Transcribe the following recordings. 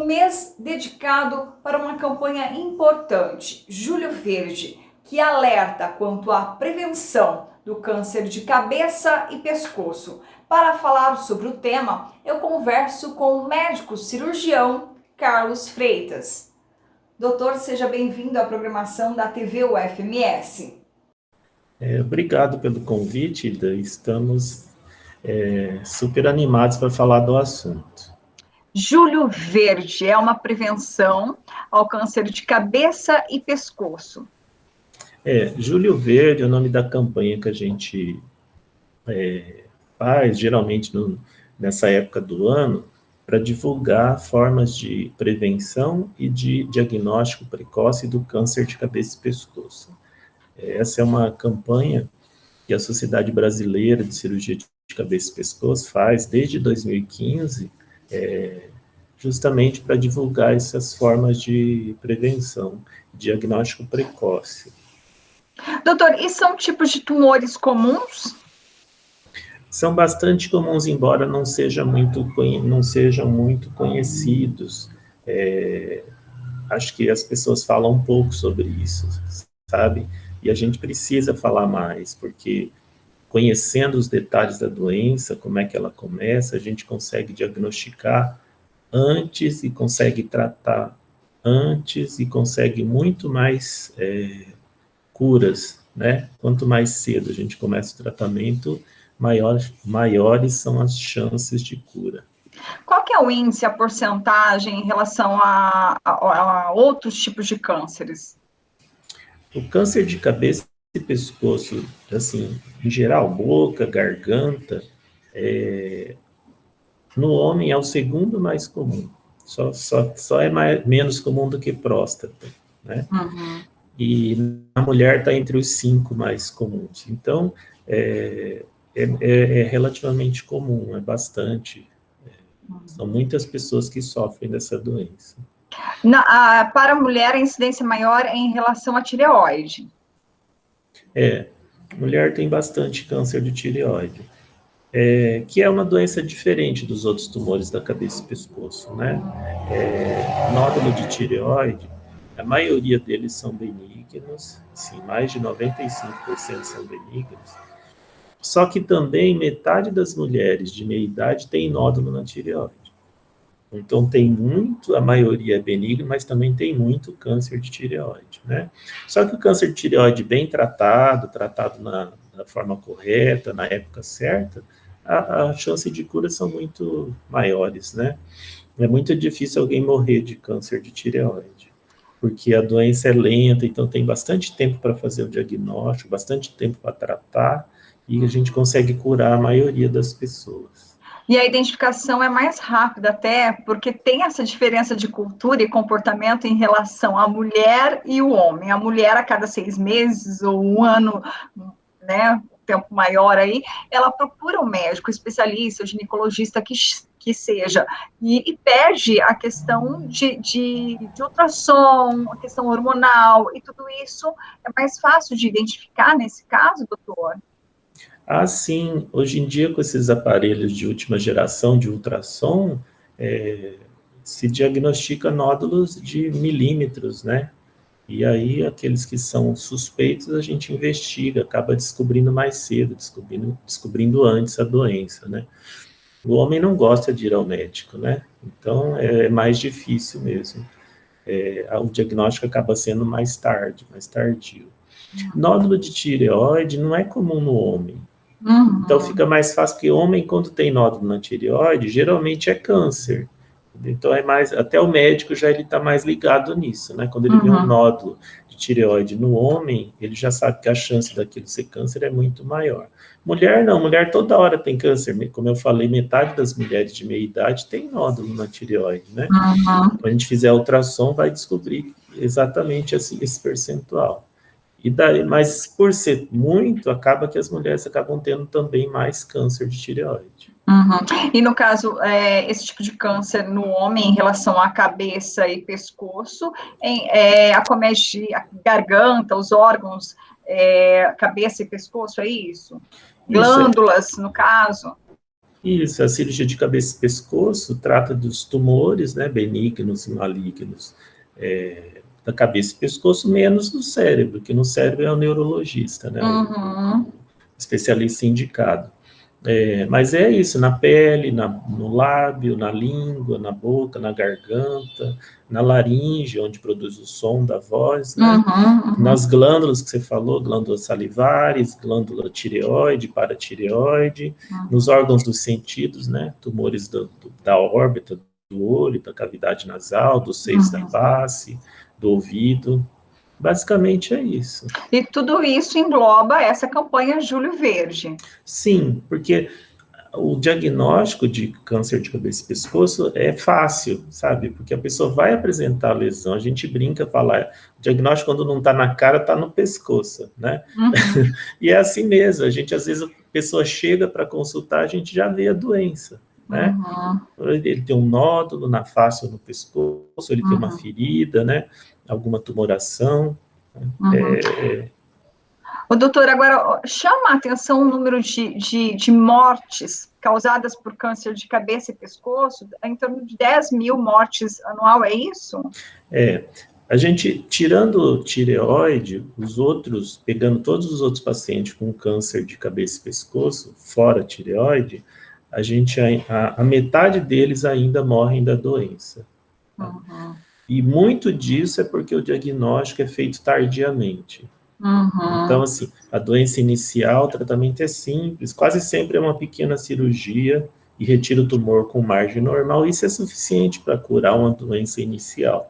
um mês dedicado para uma campanha importante, Julho Verde, que alerta quanto à prevenção do câncer de cabeça e pescoço. Para falar sobre o tema, eu converso com o médico cirurgião Carlos Freitas. Doutor, seja bem-vindo à programação da TV UFMS. Obrigado pelo convite, Ida. Estamos super animados para falar do assunto. Julho Verde é uma prevenção ao câncer de cabeça e pescoço. Julho Verde é o nome da campanha que a gente faz, geralmente nessa época do ano, para divulgar formas de prevenção e de diagnóstico precoce do câncer de cabeça e pescoço. Essa é uma campanha que a Sociedade Brasileira de Cirurgia de Cabeça e Pescoço faz desde 2015, justamente para divulgar essas formas de prevenção, diagnóstico precoce. Doutor, e são tipos de tumores comuns? São bastante comuns, embora não sejam muito conhecidos. Acho que as pessoas falam um pouco sobre isso, sabe? E a gente precisa falar mais, porque conhecendo os detalhes da doença, como é que ela começa, a gente consegue diagnosticar antes e consegue tratar antes e consegue muito mais curas, né? Quanto mais cedo a gente começa o tratamento, maiores são as chances de cura. Qual que é o índice, a porcentagem em relação a outros tipos de cânceres? O câncer de cabeça e pescoço, assim, em geral, boca, garganta, no homem é o segundo mais comum. Só é menos comum do que próstata, né? Uhum. E na mulher está entre os 5 mais comuns. Então, é relativamente comum, é bastante. São muitas pessoas que sofrem dessa doença. Para a mulher, a incidência maior é em relação à tireoide. Mulher tem bastante câncer de tireoide, que é uma doença diferente dos outros tumores da cabeça e pescoço, né? Nódulo de tireoide, a maioria deles são benignos, assim, mais de 95% são benignos, só que também metade das mulheres de meia idade tem nódulo na tireoide. Então tem muito, a maioria é benigno, mas também tem muito câncer de tireoide, né? Só que o câncer de tireoide bem tratado da forma correta, na época certa, a chance de cura são muito maiores, né? É muito difícil alguém morrer de câncer de tireoide, porque a doença é lenta, então tem bastante tempo para fazer o diagnóstico, bastante tempo para tratar, e a gente consegue curar a maioria das pessoas. E a identificação é mais rápida até, porque tem essa diferença de cultura e comportamento em relação à mulher e o homem. A mulher, a cada 6 meses ou um ano, né, tempo maior aí, ela procura um médico especialista, ginecologista que seja, e perde a questão de ultrassom, a questão hormonal, e tudo isso é mais fácil de identificar nesse caso, doutor? Sim, hoje em dia com esses aparelhos de última geração de ultrassom, se diagnostica nódulos de milímetros, né? E aí aqueles que são suspeitos a gente investiga, acaba descobrindo mais cedo, descobrindo antes a doença, né? O homem não gosta de ir ao médico, né? Então é mais difícil mesmo. O diagnóstico acaba sendo mais tardio. Nódulo de tireoide não é comum no homem. Então fica mais fácil, porque homem, quando tem nódulo na tireoide, geralmente é câncer. Então até o médico já ele está mais ligado nisso, né? Quando ele vê um nódulo de tireoide no homem, ele já sabe que a chance daquilo ser câncer é muito maior. Mulher não, mulher toda hora tem câncer, como eu falei, metade das mulheres de meia idade tem nódulo na tireoide, né? Quando a gente fizer a ultrassom, vai descobrir exatamente esse percentual. Mas por ser muito, acaba que as mulheres acabam tendo também mais câncer de tireoide. E no caso, esse tipo de câncer no homem em relação à cabeça e pescoço, acomete a garganta, os órgãos, cabeça e pescoço, é isso? Glândulas, no caso? Isso, a cirurgia de cabeça e pescoço trata dos tumores, né, benignos e malignos, da cabeça e pescoço, menos no cérebro, que no cérebro é o neurologista, né, o especialista indicado. Mas é isso, na pele, no lábio, na língua, na boca, na garganta, na laringe, onde produz o som da voz, né? Nas glândulas que você falou, glândulas salivares, glândula tireoide, paratireoide, nos órgãos dos sentidos, né? Tumores da órbita do olho, da cavidade nasal, dos seios da face, do ouvido. Basicamente é isso. E tudo isso engloba essa campanha Julho Verde. Sim, porque o diagnóstico de câncer de cabeça e pescoço é fácil, sabe? Porque a pessoa vai apresentar a lesão, a gente brinca, fala, o diagnóstico quando não está na cara, está no pescoço, né? E é assim mesmo, às vezes a pessoa chega para consultar, a gente já vê a doença, né? Ele tem um nódulo na face ou no pescoço, ele tem uma ferida, né? Alguma tumoração. O doutor, agora chama a atenção o número de mortes causadas por câncer de cabeça e pescoço, em torno de 10 mil mortes anual, é isso? A gente, tirando tireoide, pegando todos os outros pacientes com câncer de cabeça e pescoço, fora tireoide, a metade deles ainda morrem da doença. E muito disso é porque o diagnóstico é feito tardiamente. Então, assim, a doença inicial, o tratamento é simples, quase sempre é uma pequena cirurgia e retira o tumor com margem normal, isso é suficiente para curar uma doença inicial.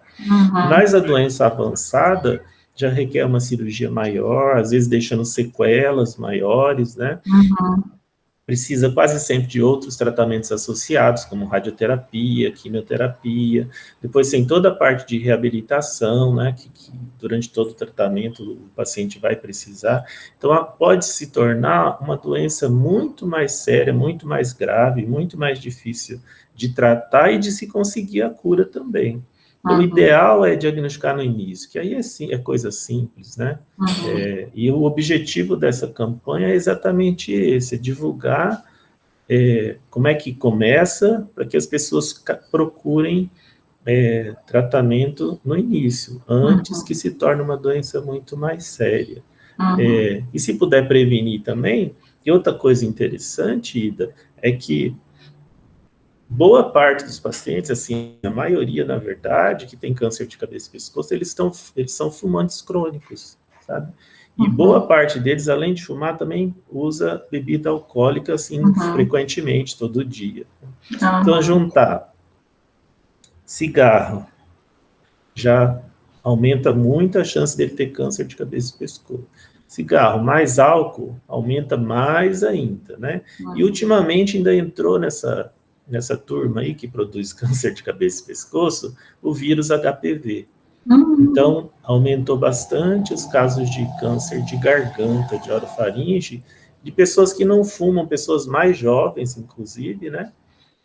Mas a doença avançada já requer uma cirurgia maior, às vezes deixando sequelas maiores, né? Precisa quase sempre de outros tratamentos associados, como radioterapia, quimioterapia. Depois tem toda a parte de reabilitação, né, que durante todo o tratamento o paciente vai precisar. Então, pode se tornar uma doença muito mais séria, muito mais grave, muito mais difícil de tratar e de se conseguir a cura também. O ideal é diagnosticar no início, que aí é coisa simples, né? E o objetivo dessa campanha é exatamente esse, divulgar como é que começa, para que as pessoas procurem tratamento no início, antes que se torne uma doença muito mais séria. E se puder prevenir também, e outra coisa interessante, Ida, é que boa parte dos pacientes, assim, a maioria, na verdade, que tem câncer de cabeça e pescoço, eles são fumantes crônicos, sabe? E boa parte deles, além de fumar, também usa bebida alcoólica, assim, frequentemente, todo dia. Então, juntar cigarro já aumenta muito a chance dele ter câncer de cabeça e pescoço. Cigarro mais álcool aumenta mais ainda, né? E ultimamente ainda entrou nessa turma aí que produz câncer de cabeça e pescoço, o vírus HPV. Então, aumentou bastante os casos de câncer de garganta, de orofaringe, de pessoas que não fumam, pessoas mais jovens, inclusive, né?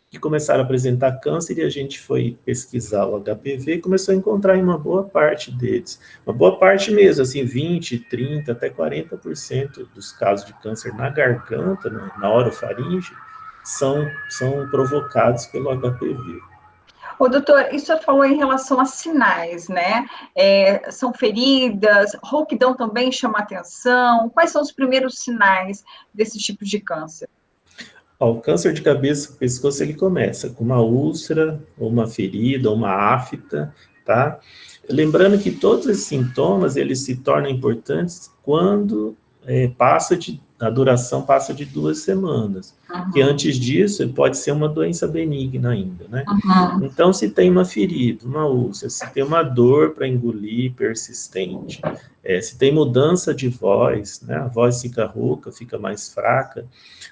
Que começaram a apresentar câncer e a gente foi pesquisar o HPV e começou a encontrar em uma boa parte deles. Uma boa parte mesmo, assim, 20, 30, até 40% dos casos de câncer na garganta, na orofaringe, são provocados pelo HPV. Ô, doutor, isso você falou em relação a sinais, né? São feridas, rouquidão também chama atenção. Quais são os primeiros sinais desse tipo de câncer? O câncer de cabeça e pescoço, ele começa com uma úlcera, ou uma ferida, ou uma afta, tá? Lembrando que todos esses sintomas, eles se tornam importantes quando a duração passa de 2 semanas. Porque antes disso, pode ser uma doença benigna ainda, né? Então, se tem uma ferida, uma úlcera, se tem uma dor para engolir persistente, se tem mudança de voz, né? A voz fica rouca, fica mais fraca,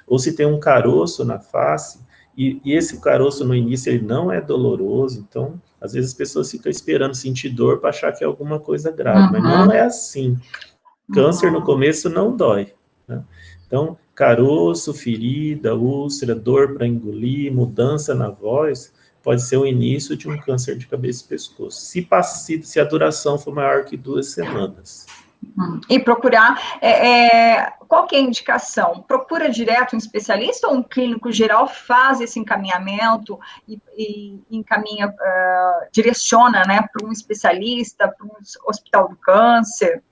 ou se tem um caroço na face, e esse caroço no início ele não é doloroso, então, às vezes as pessoas ficam esperando sentir dor para achar que é alguma coisa grave, mas não é assim. Câncer no começo não dói, né? Então, caroço, ferida, úlcera, dor para engolir, mudança na voz, pode ser o início de um câncer de cabeça e pescoço, se a duração for maior que 2 semanas. E procurar, qual que é a indicação? Procura direto um especialista ou um clínico geral faz esse encaminhamento e encaminha, direciona, né, para um especialista, para um hospital do câncer?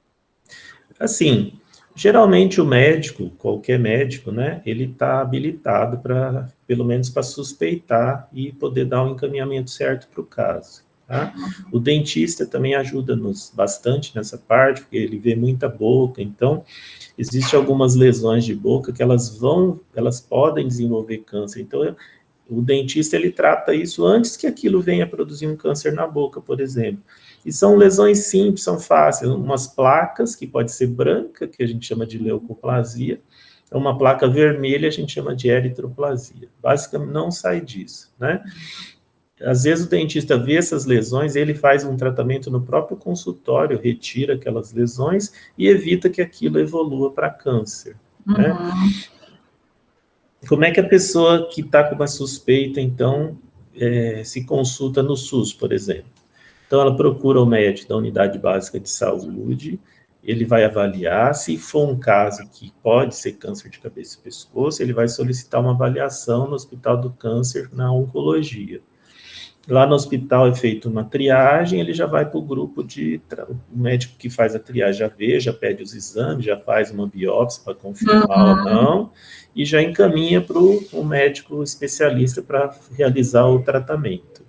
Assim, geralmente o médico, qualquer médico, né, ele está habilitado para, pelo menos para suspeitar e poder dar um encaminhamento certo para o caso. Tá? O dentista também ajuda-nos bastante nessa parte, porque ele vê muita boca, então existem algumas lesões de boca que elas podem desenvolver câncer, então o dentista ele trata isso antes que aquilo venha produzir um câncer na boca, por exemplo. E são lesões simples, são fáceis, umas placas que pode ser branca, que a gente chama de leucoplasia, uma placa vermelha a gente chama de eritroplasia. Basicamente não sai disso, né? Às vezes o dentista vê essas lesões, ele faz um tratamento no próprio consultório, retira aquelas lesões e evita que aquilo evolua para câncer, né? Como é que a pessoa que está com uma suspeita, então, se consulta no SUS, por exemplo? Então, ela procura o médico da unidade básica de saúde, ele vai avaliar, se for um caso que pode ser câncer de cabeça e pescoço, ele vai solicitar uma avaliação no Hospital do Câncer, na oncologia. Lá no hospital é feita uma triagem, ele já vai para o grupo o médico que faz a triagem já vê, já pede os exames, já faz uma biópsia para confirmar ou não, e já encaminha para o médico especialista para realizar o tratamento.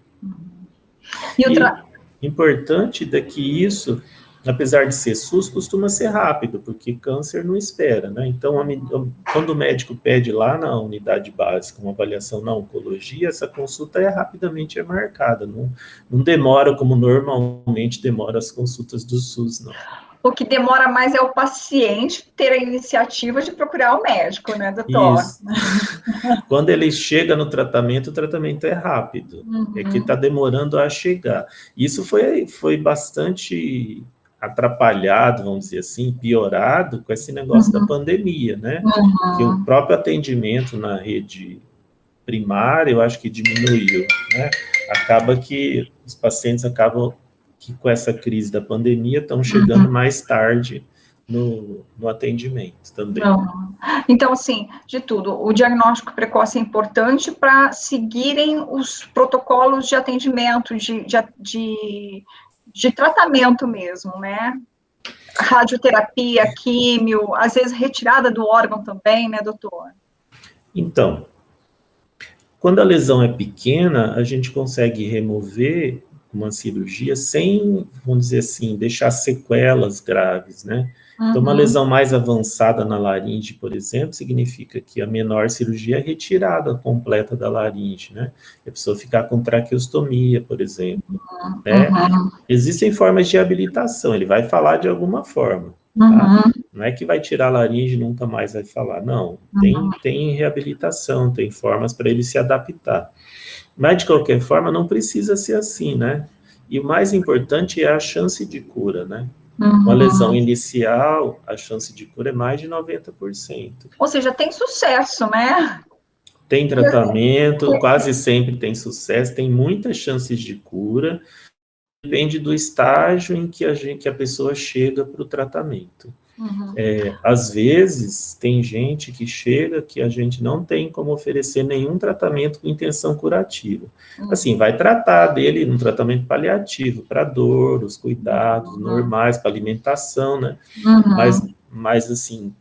E importante é que isso, apesar de ser SUS, costuma ser rápido, porque câncer não espera, né? Então, quando o médico pede lá na unidade básica uma avaliação na oncologia, essa consulta rapidamente marcada, não demora como normalmente demora as consultas do SUS, não. O que demora mais é o paciente ter a iniciativa de procurar o médico, né, doutor? Isso. Quando ele chega no tratamento, o tratamento é rápido, é que está demorando a chegar. Isso foi bastante atrapalhado, vamos dizer assim, piorado com esse negócio da pandemia, né? Que o próprio atendimento na rede primária, eu acho que diminuiu, né? Acaba que os pacientes acabam que com essa crise da pandemia estão chegando mais tarde no atendimento também. Então, assim, de tudo, o diagnóstico precoce é importante para seguirem os protocolos de atendimento, de tratamento mesmo, né? Radioterapia, químio, às vezes retirada do órgão também, né, doutor? Então, quando a lesão é pequena, a gente consegue remover uma cirurgia sem, vamos dizer assim, deixar sequelas graves, né? Então, uma lesão mais avançada na laringe, por exemplo, significa que a menor cirurgia é retirada completa da laringe, né? A pessoa ficar com traqueostomia, por exemplo, né? Existem formas de habilitação, ele vai falar de alguma forma, tá? Não é que vai tirar a laringe e nunca mais vai falar, não. Tem reabilitação, tem formas para ele se adaptar. Mas, de qualquer forma, não precisa ser assim, né? E o mais importante é a chance de cura, né? Uma lesão inicial, a chance de cura é mais de 90%. Ou seja, tem sucesso, né? Tem tratamento, quase sempre tem sucesso, tem muitas chances de cura, depende do estágio em que a pessoa chega para o tratamento. Às vezes, tem gente que chega que a gente não tem como oferecer nenhum tratamento com intenção curativa. Assim, vai tratar dele no tratamento paliativo, para dor, os cuidados normais, para alimentação, né? Mas, assim,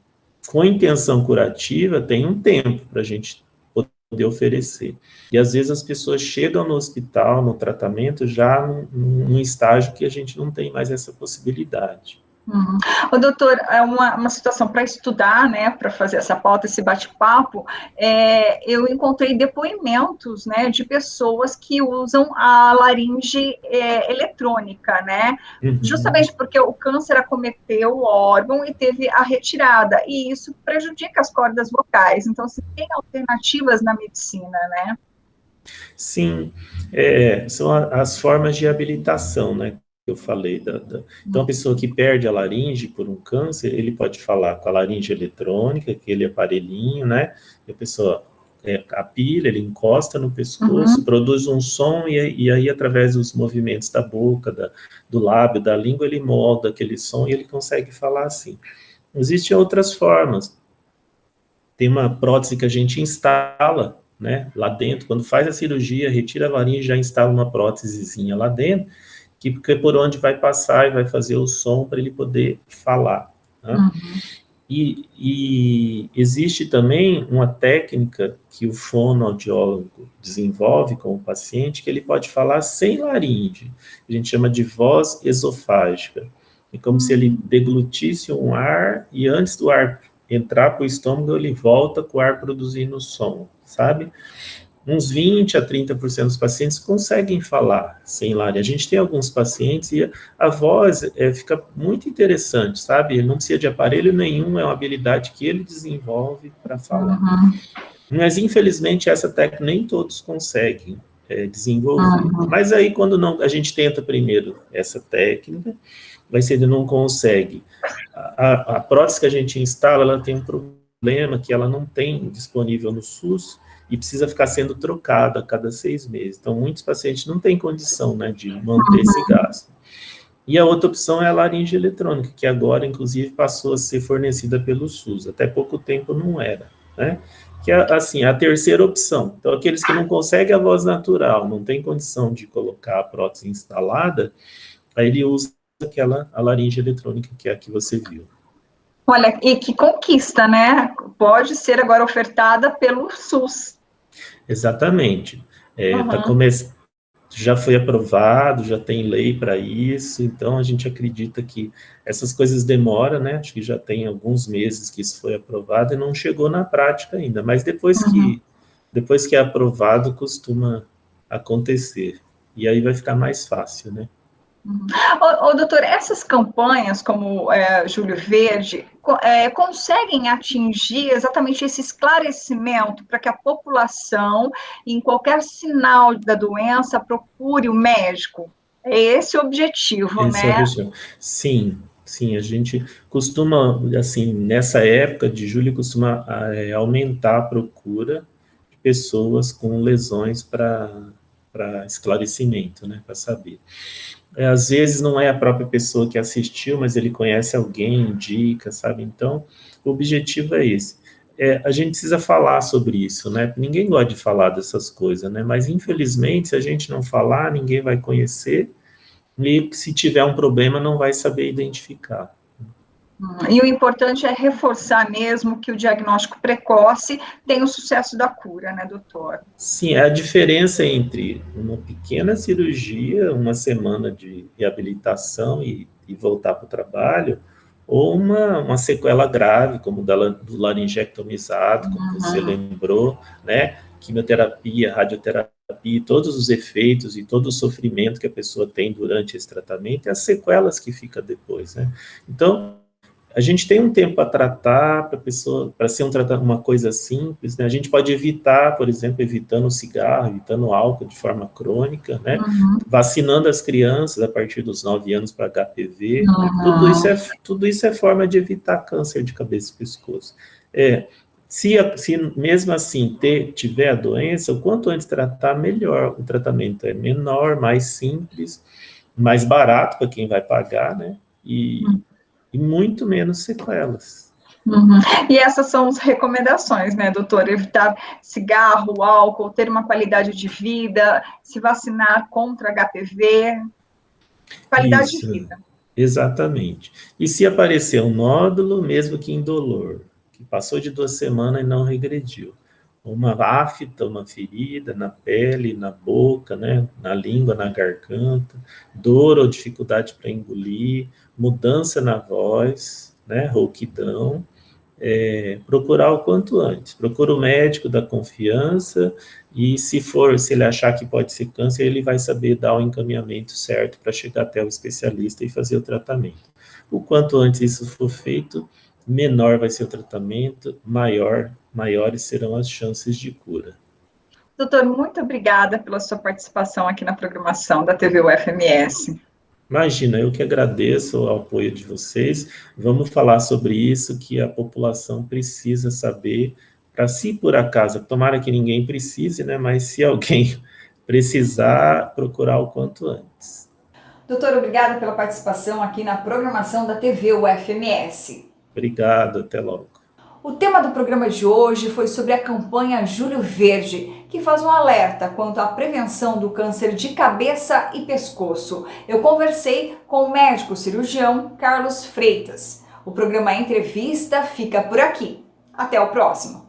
com intenção curativa, tem um tempo para a gente poder oferecer. E, às vezes, as pessoas chegam no hospital, no tratamento, já num estágio que a gente não tem mais essa possibilidade. O doutor, é uma situação para estudar, né, para fazer essa pauta, esse bate-papo, eu encontrei depoimentos, né, de pessoas que usam a laringe eletrônica, né, justamente porque o câncer acometeu o órgão e teve a retirada, e isso prejudica as cordas vocais, então, se tem alternativas na medicina, né? Sim, são as formas de habilitação, né? Eu falei. Então, a pessoa que perde a laringe por um câncer, ele pode falar com a laringe eletrônica, aquele aparelhinho, né? E a pessoa a pilha, ele encosta no pescoço, produz um som, e aí, através dos movimentos da boca, do lábio, da língua, ele molda aquele som e ele consegue falar assim. Existem outras formas. Tem uma prótese que a gente instala, né, lá dentro, quando faz a cirurgia, retira a varinha e já instala uma prótesezinha lá dentro, que é por onde vai passar e vai fazer o som para ele poder falar. Né? E existe também uma técnica que o fonoaudiólogo desenvolve com o paciente, que ele pode falar sem laringe. A gente chama de voz esofágica. É como se ele deglutisse um ar e antes do ar entrar para o estômago, ele volta com o ar produzindo som, sabe? Uns 20% a 30% dos pacientes conseguem falar sem laringe. A gente tem alguns pacientes e a voz fica muito interessante, sabe? Ele não precisa de aparelho nenhum, é uma habilidade que ele desenvolve para falar. Mas, infelizmente, essa técnica nem todos conseguem desenvolver. Mas aí, quando não, a gente tenta primeiro essa técnica, mas se ele não consegue, a prótese que a gente instala, ela tem um problema que ela não tem disponível no SUS, e precisa ficar sendo trocada a cada 6 meses. Então, muitos pacientes não têm condição, né, de manter esse gasto. E a outra opção é a laringe eletrônica, que agora, inclusive, passou a ser fornecida pelo SUS. Até pouco tempo não era, né? Que é, assim, a terceira opção. Então, aqueles que não conseguem a voz natural, não têm condição de colocar a prótese instalada, aí ele usa a laringe eletrônica, que é a que você viu. Olha, e que conquista, né? Pode ser agora ofertada pelo SUS. Exatamente. Já foi aprovado, já tem lei para isso, então a gente acredita que essas coisas demoram, né? Acho que já tem alguns meses que isso foi aprovado e não chegou na prática ainda, mas depois que é aprovado, costuma acontecer. E aí vai ficar mais fácil, né? Doutor, essas campanhas como Julho Verde conseguem atingir exatamente esse esclarecimento para que a população, em qualquer sinal da doença, procure o médico? É esse o objetivo, esse né? É o objetivo. Sim, a gente costuma, assim, nessa época de julho, costuma aumentar a procura de pessoas com lesões para esclarecimento, né, para saber. Às vezes não é a própria pessoa que assistiu, mas ele conhece alguém, indica, sabe? Então, o objetivo é esse. A gente precisa falar sobre isso, né? Ninguém gosta de falar dessas coisas, né? Mas, infelizmente, se a gente não falar, ninguém vai conhecer, e se tiver um problema, não vai saber identificar. E o importante é reforçar mesmo que o diagnóstico precoce tem o sucesso da cura, né, doutor? Sim, a diferença entre uma pequena cirurgia, uma semana de reabilitação e voltar para o trabalho, ou uma sequela grave, como do laringectomizado, como você lembrou, né? Quimioterapia, radioterapia, todos os efeitos e todo o sofrimento que a pessoa tem durante esse tratamento e as sequelas que fica depois, né? Então, a gente tem um tempo para tratar, para ser uma coisa simples, né? A gente pode evitar, por exemplo, evitando o cigarro, evitando o álcool de forma crônica, né? Vacinando as crianças a partir dos 9 anos para HPV. Tudo isso é forma de evitar câncer de cabeça e pescoço. Se mesmo assim tiver a doença, o quanto antes tratar, melhor. O tratamento é menor, mais simples, mais barato para quem vai pagar, né? E muito menos sequelas. E essas são as recomendações, né, doutor? Evitar cigarro, álcool, ter uma qualidade de vida, se vacinar contra HPV, qualidade de vida. Exatamente. E se aparecer um nódulo, mesmo que indolor, que passou de 2 semanas e não regrediu, uma afta, uma ferida na pele, na boca, né, na língua, na garganta, dor ou dificuldade para engolir, mudança na voz, né, rouquidão, procurar o quanto antes. Procura o médico da confiança e se ele achar que pode ser câncer, ele vai saber dar o encaminhamento certo para chegar até o especialista e fazer o tratamento. O quanto antes isso for feito, menor vai ser o tratamento, maiores serão as chances de cura. Doutor, muito obrigada pela sua participação aqui na programação da TV UFMS. Imagina, eu que agradeço o apoio de vocês. Vamos falar sobre isso, que a população precisa saber para se por acaso, tomara que ninguém precise, né, mas se alguém precisar, procurar o quanto antes. Doutor, obrigada pela participação aqui na programação da TV UFMS. Obrigado, até logo. O tema do programa de hoje foi sobre a campanha Julho Verde, que faz um alerta quanto à prevenção do câncer de cabeça e pescoço. Eu conversei com o médico cirurgião Carlos Freitas. O programa Entrevista fica por aqui. Até o próximo.